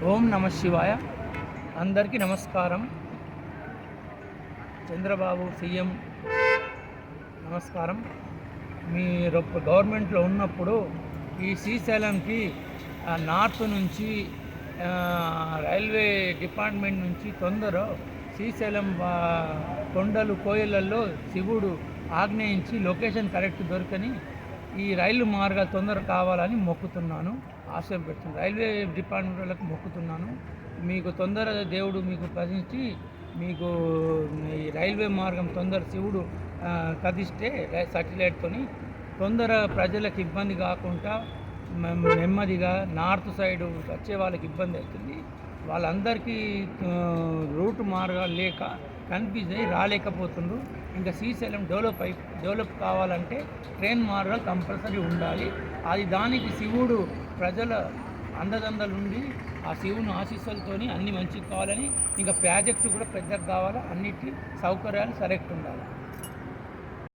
ఓం నమ శివాయ. అందరికీ నమస్కారం. చంద్రబాబు సీఎం నమస్కారం. మీరు గవర్నమెంట్లో ఉన్నప్పుడు ఈ శ్రీశైలంకి నార్త్ నుంచి రైల్వే డిపార్ట్మెంట్ నుంచి శ్రీశైలం కొండలు కోయలలో శివుడు ఆజ్ఞయించి లొకేషన్ కరెక్ట్ దొరకని ఈ రైలు మార్గాలు తొందర కావాలని మొక్కుతున్నాను, ఆశయం పెడుతున్నాను. రైల్వే డిపార్ట్మెంట్ వాళ్ళకి మొక్కుతున్నాను, మీకు తొందర దేవుడు మీకు ప్రశ్నించి మీకు ఈ రైల్వే మార్గం తొందర శివుడు కదిస్తే సాటిలైట్తోని తొందర ప్రజలకు ఇబ్బంది కాకుండా నెమ్మదిగా నార్త్ సైడ్ వచ్చే వాళ్ళకి ఇబ్బంది అవుతుంది. వాళ్ళందరికీ రూట్ మార్గాలు లేక కన్ఫ్యూజ్ అయ్యి రాలేకపోతుండ్రు. ఇంకా శ్రీశైలం డెవలప్ కావాలంటే ట్రైన్ మార్గాలు కంపల్సరీ ఉండాలి. దానికి శివుడు ప్రజల అండదండలుండి ఆ శివుని ఆశీస్సులతోని అన్ని మంచిగా కావాలని, ఇంకా ప్రాజెక్టు కూడా పెద్దగా కావాలి, అన్నిటి సౌకర్యాలు కరెక్ట్ ఉండాలి.